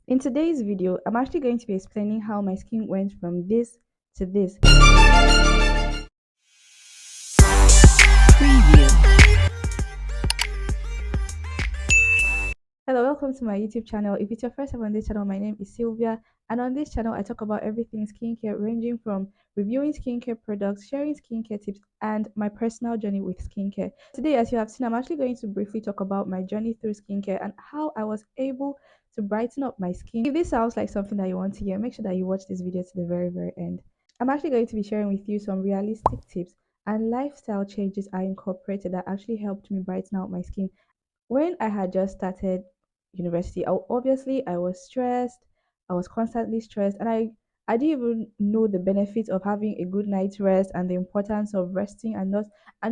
In today's video, I'm actually going to be explaining how my skin went from this to this. Preview. Hello, welcome to my YouTube channel. If it's your first time on this channel, my name is Sylvia, and on this channel I talk about everything skincare, ranging from reviewing skincare products, sharing skincare tips, and my personal journey with skincare. Today, as you have seen, I'm actually going to briefly talk about my journey through skincare and how I was able to brighten up my skin. If this sounds like something that you want to hear, make sure that you watch this video to the very end. I'm actually going to be sharing with you some realistic tips and lifestyle changes I incorporated that actually helped me brighten out my skin. When I had just started university, obviously I was stressed. I was constantly stressed, and I didn't even know the benefits of having a good night's rest and the importance of resting and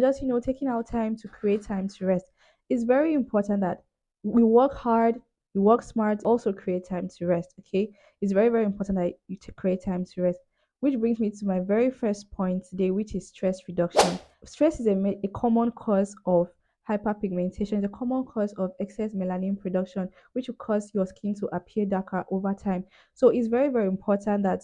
just taking out time to create time to rest. It's very important that we work hard, we work smart, also create time to rest. Okay, it's very important that you create time to rest. Which brings me to my very first point today, which is stress reduction. Stress is a common cause of hyperpigmentation, is a common cause of excess melanin production, which will cause your skin to appear darker over time. So it's very important that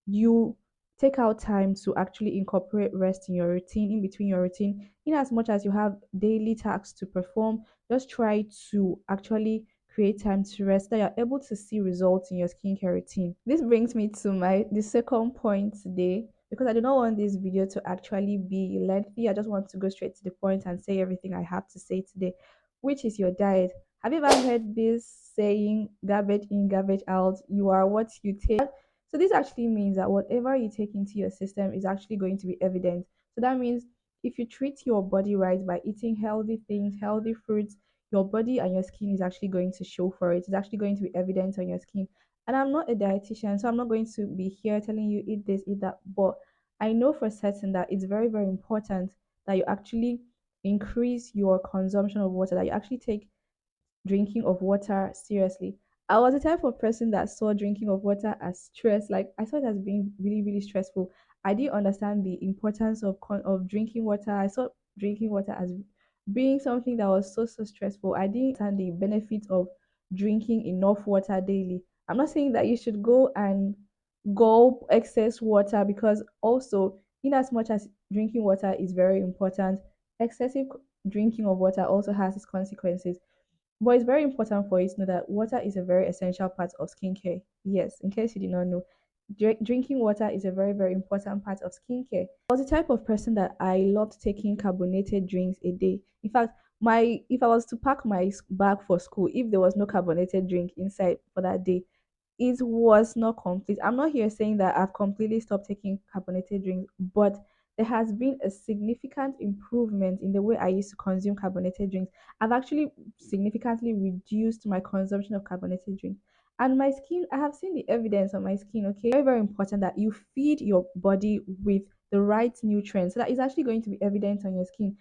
you take out time to actually incorporate rest in your routine, in between your routine. In as much as you have daily tasks to perform, just try to actually create time to rest so that you're able to see results in your skincare routine. This brings me to the second point today, because I do not want this video to actually be lengthy. I just want to go straight to the point and say everything I have to say today, which is your diet. Have you ever heard this saying, garbage in, garbage out? You are what you take. So this actually means that whatever you take into your system is actually going to be evident. So that means if you treat your body right by eating healthy things, healthy fruits, your body and your skin is actually going to show for it. It's actually going to be evident on your skin. And I'm not a dietitian, so I'm not going to be here telling you eat this, eat that. But I know for certain that it's very important that you actually increase your consumption of water, that you actually take drinking of water seriously. I was the type of person that saw drinking of water as stress. Like I saw it as being really stressful. I didn't understand the importance of drinking water. I saw drinking water as being something that was so stressful. I didn't understand the benefit of drinking enough water daily. I'm not saying that you should go and gulp excess water, because also in as much as drinking water is very important, excessive drinking of water also has its consequences. But it's very important for you to know that water is a very essential part of skincare. Yes, in case you did not know, drinking water is a very important part of skincare. I was the type of person that I loved taking carbonated drinks a day. In fact, my if I was to pack my bag for school, if there was no carbonated drink inside for that day, it was not complete. I'm not here saying that I've completely stopped taking carbonated drinks, but there has been a significant improvement in the way I used to consume carbonated drinks. I've actually significantly reduced my consumption of carbonated drinks. And my skin, I have seen the evidence on my skin, okay? Very important that you feed your body with the right nutrients so that it's actually going to be evident on your skin.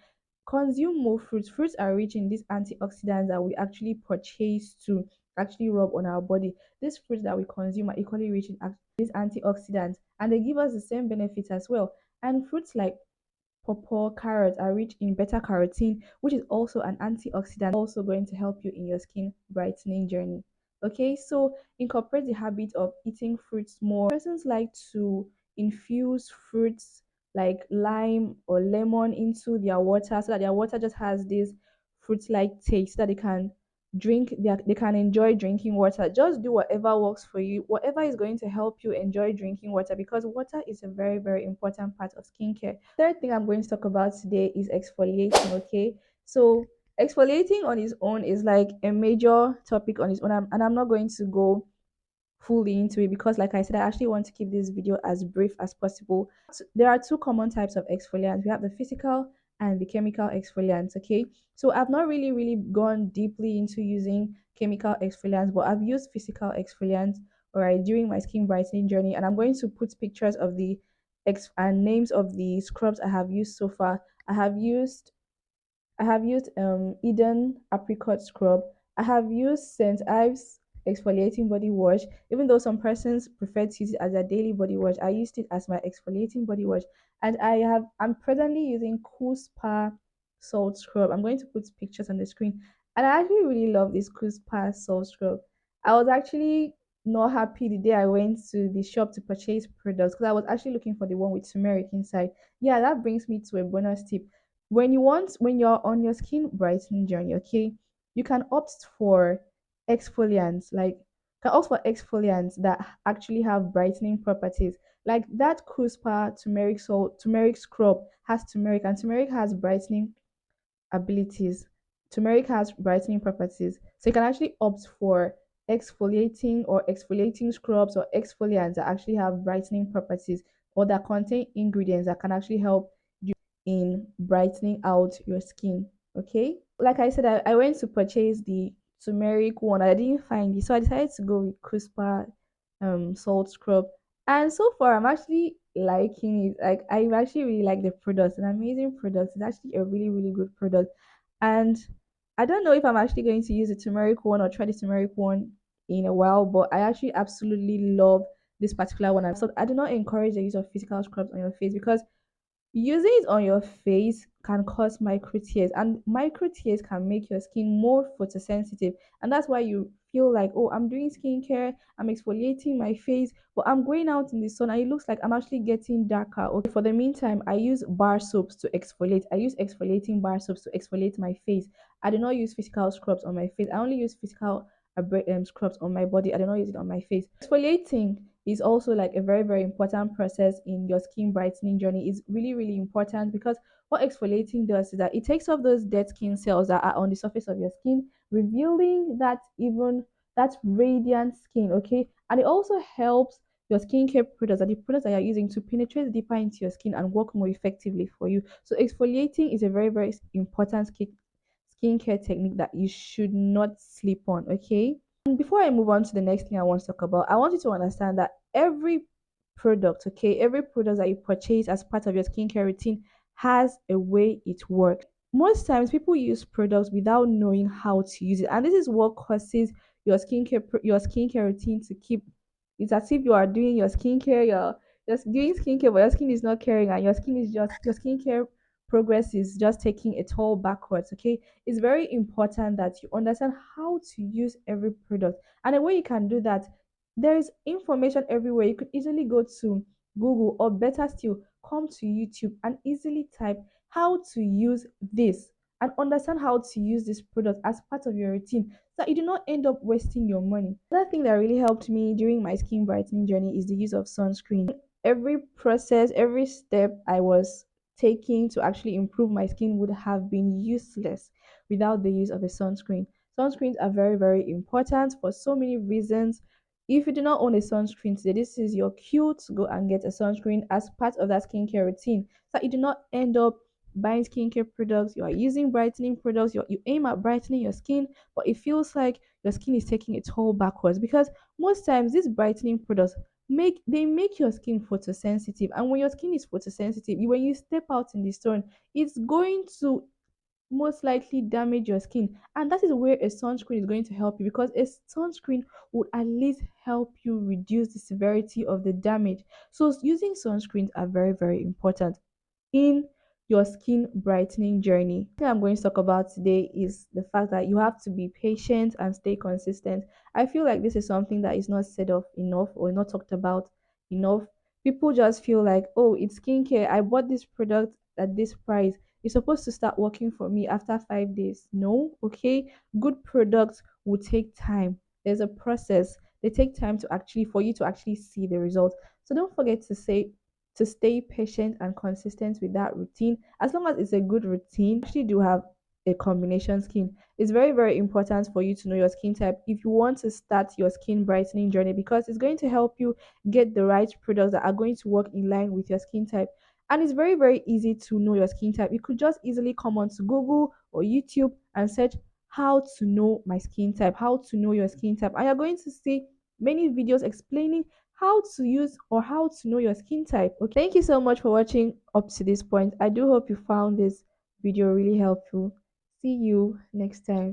Consume more fruits. Fruits are rich in these antioxidants that we actually purchase to actually rub on our body. These fruits that we consume are equally rich in these antioxidants, and they give us the same benefits as well. And fruits like pawpaw, carrots are rich in beta carotene, which is also an antioxidant, also going to help you in your skin brightening journey. Okay, so incorporate the habit of eating fruits more. Persons like to infuse fruits like lime or lemon into their water so that their water just has this fruit like taste, so that they can they can enjoy drinking water. Just do whatever works for you, whatever is going to help you enjoy drinking water, because water is a very important part of skincare. Third thing I'm going to talk about today is exfoliating. Okay, so exfoliating on its own is like a major topic on its own, and I'm not going to go fully into it because, like I said, I actually want to keep this video as brief as possible. So there are two common types of exfoliants. We have the physical and the chemical exfoliants. Okay, so I've not really gone deeply into using chemical exfoliants, but I've used physical exfoliants, all right, during my skin brightening journey, and I'm going to put pictures of the and names of the scrubs I have used so far. I have used Eden apricot scrub. I have used St. Ives exfoliating body wash. Even though some persons prefer to use it as their daily body wash, I used it as my exfoliating body wash. And I'm presently using Cool Spa salt scrub. I'm going to put pictures on the screen. And I actually really love this Cool Spa salt scrub. I was actually not happy the day I went to the shop to purchase products because I was actually looking for the one with turmeric inside. Yeah, that brings me to a bonus tip. When you're on your skin brightening journey, okay, you can opt for exfoliants, like can opt for exfoliants that actually have brightening properties. Like that Cuspa turmeric scrub has turmeric, and turmeric has brightening abilities. Turmeric has brightening properties. So you can actually opt for exfoliating scrubs or exfoliants that actually have brightening properties or that contain ingredients that can actually help you in brightening out your skin. Okay. Like I said, I went to purchase the turmeric one. I didn't find it. So I decided to go with Crispa salt scrub. And so far I'm actually liking it. Like I actually really like the product. It's an amazing product. It's actually a really, really good product. And I don't know if I'm actually going to use the turmeric one or try the turmeric one in a while, but I actually absolutely love this particular one. So I do not encourage the use of physical scrubs on your face because using it on your face can cause micro tears, and micro tears can make your skin more photosensitive. And that's why you feel like, oh, I'm doing skincare, I'm exfoliating my face, but I'm going out in the sun and it looks like I'm actually getting darker. Okay, for the meantime, I use bar soaps to exfoliate. I use exfoliating bar soaps to exfoliate my face. I do not use physical scrubs on my face. I only use physical scrubs on my body. I do not use it on my face. Exfoliating is also like a very, very important process in your skin brightening journey. It's really, really important because what exfoliating does is that it takes off those dead skin cells that are on the surface of your skin, revealing that radiant skin. Okay, and it also helps your skincare products, that the products that you're using, to penetrate deeper into your skin and work more effectively for you. So exfoliating is a very, very important skincare technique that you should not sleep on. Okay. And before I move on to the next thing I want to talk about, I want you to understand that every product that you purchase as part of your skincare routine has a way it works. Most times people use products without knowing how to use it, and this is what causes your skincare routine to keep. It's as if you are doing your skincare, you're just doing skincare, but your skin is not caring, and your skincare progress is just taking a toll backwards. Okay, it's very important that you understand how to use every product. And the way you can do that, there is information everywhere. You could easily go to Google, or better still, come to YouTube and easily type how to use this and understand how to use this product as part of your routine so that you do not end up wasting your money. Another thing that really helped me during my skin brightening journey is the use of sunscreen. Every process, every step I was taking to actually improve my skin would have been useless without the use of a sunscreen. Sunscreens are very, very important for so many reasons. If you do not own a sunscreen today, this is your cue to go and get a sunscreen as part of that skincare routine so that you do not end up buying skincare products. You are using brightening products, you aim at brightening your skin, but it feels like your skin is taking a toll backwards because most times these brightening products make your skin photosensitive, and when your skin is photosensitive, when you step out in the sun, it's going to most likely damage your skin. And that is where a sunscreen is going to help you, because a sunscreen would at least help you reduce the severity of the damage. So using sunscreens are very, very important in your skin brightening journey. The thing I'm going to talk about today is the fact that you have to be patient and stay consistent. I feel like this is something that is not said of enough or not talked about enough. People just feel like, oh, it's skincare. I bought this product at this price. It's supposed to start working for me after 5 days. No, okay. Good products will take time. There's a process. They take time to actually for you to actually see the results. So don't forget to stay patient and consistent with that routine. As long as it's a good routine, you actually do have a combination skin. It's very, very important for you to know your skin type if you want to start your skin brightening journey, because it's going to help you get the right products that are going to work in line with your skin type. And it's very, very easy to know your skin type. You could just easily come onto Google or YouTube and search how to know my skin type, how to know your skin type. And you're going to see many videos explaining how to use or how to know your skin type. Okay, thank you so much for watching up to this point. I do hope you found this video really helpful. See you next time.